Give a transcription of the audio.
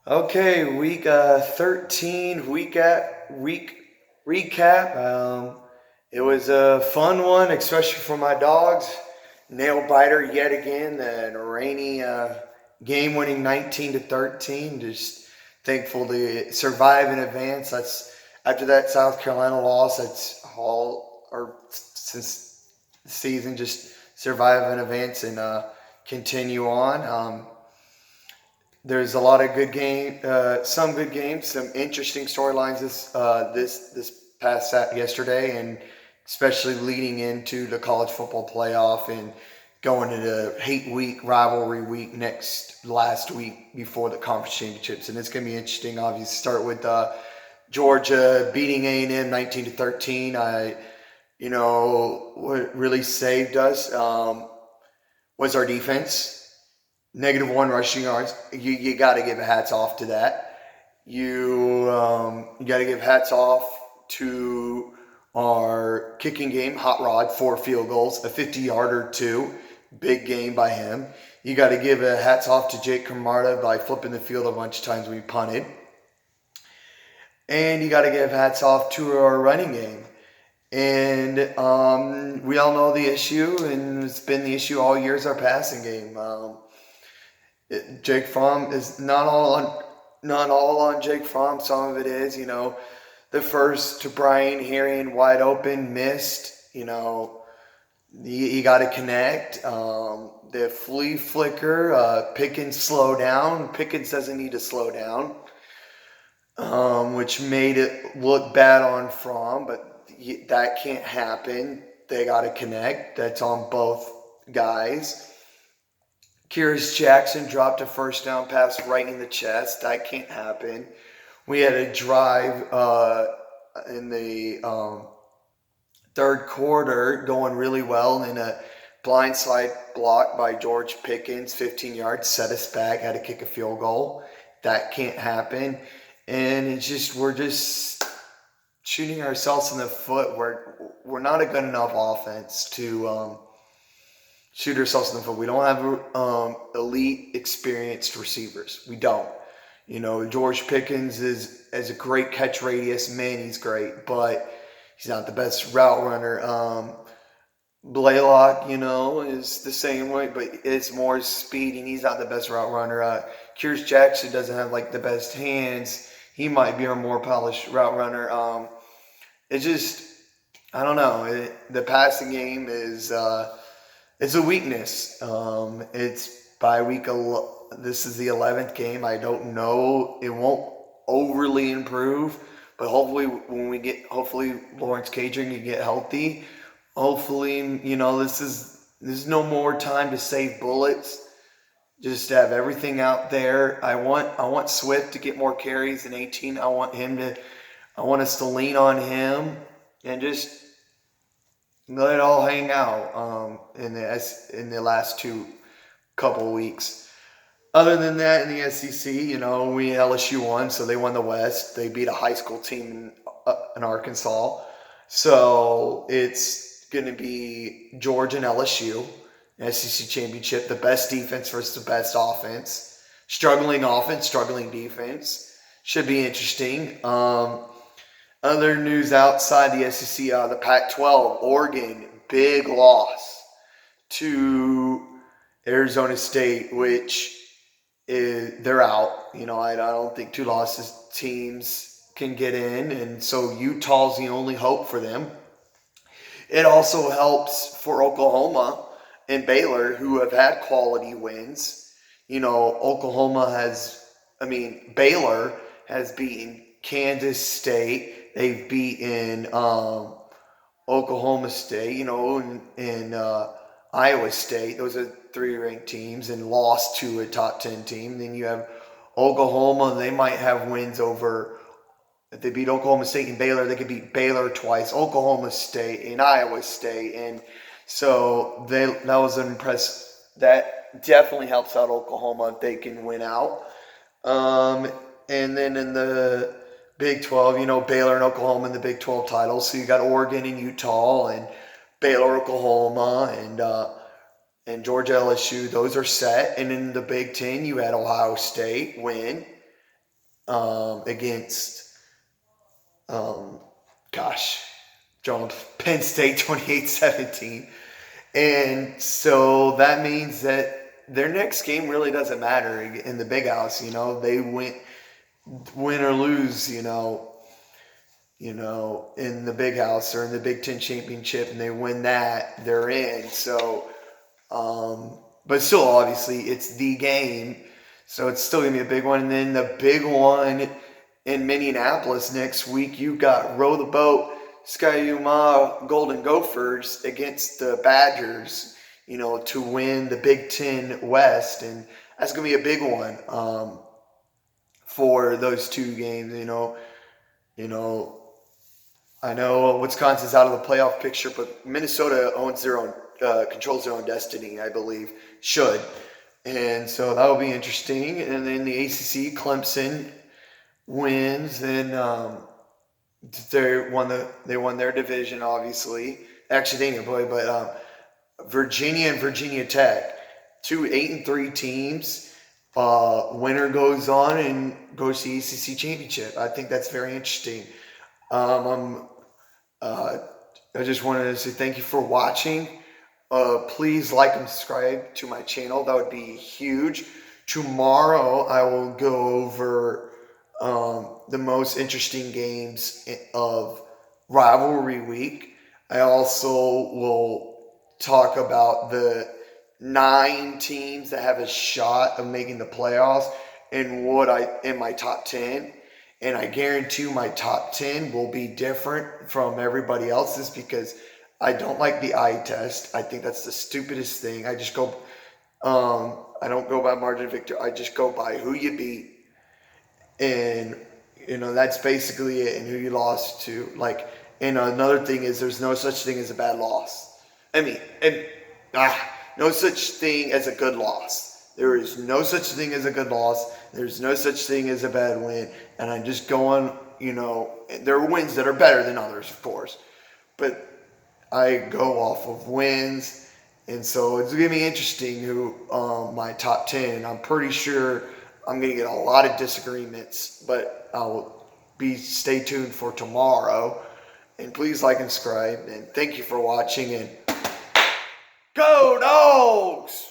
Okay, week 13, week recap. It was a fun one, especially for my dogs. Nail biter yet again. The rainy game-winning 19-13. Just thankful to survive in advance. That's after that South Carolina loss. That's all, or since the season, just survive in advance and continue on. There's a lot of good some good games, some interesting storylines this past yesterday, and especially leading into the college football playoff and going to the hate week, rivalry week last week before the conference championships, and it's going to be interesting. Obviously, start with Georgia beating A&M 19-13. What really saved us was our defense. -1 rushing yards. You got to give hats off to that. You got to give hats off to our kicking game, Hot Rod, 4 field goals, a 50-yarder too, big game by him. You got to give a hats off to Jake Camarda by flipping the field a bunch of times when he punted, and you got to give hats off to our running game. And we all know the issue, and it's been the issue all year is our passing game. Jake Fromm is not all on Jake Fromm. Some of it is, the first to Brian Herring wide open missed. You got to connect. The flea flicker, Pickens slow down. Pickens doesn't need to slow down, which made it look bad on Fromm, but that can't happen. They got to connect. That's on both guys. Kyrus Jackson dropped a first down pass right in the chest. That can't happen. We had a drive in the third quarter going really well, and a blindside block by George Pickens, 15 yards, set us back, had to kick a field goal. That can't happen. And we're just shooting ourselves in the foot. We're not a good enough offense to shoot ourselves in the foot. We don't have elite, experienced receivers. We don't. George Pickens is a great catch radius. Man, he's great, but he's not the best route runner. Blaylock, is the same way, but it's more speed, and he's not the best route runner. Kyrus Jackson doesn't have the best hands. He might be a more polished route runner. It's just, I don't know. The passing game is it's a weakness. It's by week. This is the 11th game. I don't know. It won't overly improve, but hopefully hopefully Lawrence Cajun can get healthy. Hopefully, this is no more time to save bullets. Just have everything out there. I want Swift to get more carries in 18. I want us to lean on him and just let it all hang out in the last couple of weeks. Other than that, in the SEC, we LSU won, so they won the West. They beat a high school team in Arkansas. So it's going to be Georgia and LSU, SEC championship, the best defense versus the best offense. Struggling offense, struggling defense. Should be interesting. Other news outside the SEC, the Pac-12, Oregon, big loss to Arizona State, which they're out. I don't think 2 losses teams can get in, and so Utah's the only hope for them. It also helps for Oklahoma and Baylor, who have had quality wins. Baylor has beaten Kansas State. They've beaten Oklahoma State, and Iowa State. Those are 3 ranked teams, and lost to a top 10 team. Then you have Oklahoma. They might have wins over. If they beat Oklahoma State and Baylor, they could beat Baylor twice, Oklahoma State and Iowa State, and so that was an impressive. That definitely helps out Oklahoma if they can win out. And then in the Big 12, Baylor and Oklahoma in the Big 12 titles. So you got Oregon and Utah and Baylor, Oklahoma, and Georgia, LSU. Those are set. And in the Big 10, you had Ohio State win. against, Penn State 28-17. And so that means that their next game really doesn't matter in the big house. They win or lose, in the big house or in the Big Ten championship, and they win that, they're in. So, but still, obviously, it's the game, so it's still gonna be a big one. And then the big one in Minneapolis next week, you got row the boat, Ski-U-Mah Golden Gophers against the Badgers, to win the Big Ten West, and that's gonna be a big one for those two games. I know Wisconsin's out of the playoff picture, but Minnesota controls their own destiny, I believe, should. And so that will be interesting. And then the ACC, Clemson wins, and they won their division, obviously. Actually, they didn't play, but Virginia and Virginia Tech, two 8-3 teams. Winner goes on and goes to the ACC championship. I think that's very interesting. I just wanted to say thank you for watching. Please like and subscribe to my channel. That would be huge. Tomorrow I will go over the most interesting games of rivalry week. I also will talk about the 9 teams that have a shot of making the playoffs and in my top 10. And I guarantee you my top 10 will be different from everybody else's because I don't like the eye test. I think that's the stupidest thing. I just go, I don't go by margin of victory. I just go by who you beat. And, that's basically it, and who you lost to. And another thing is there's no such thing as a bad loss. No such thing as a good loss. There is no such thing as a good loss. There's no such thing as a bad win. And I'm just going, there are wins that are better than others, of course. But I go off of wins. And so it's going to be interesting who my top 10. I'm pretty sure I'm going to get a lot of disagreements. But stay tuned for tomorrow. And please like and subscribe. And thank you for watching. And go Dogs!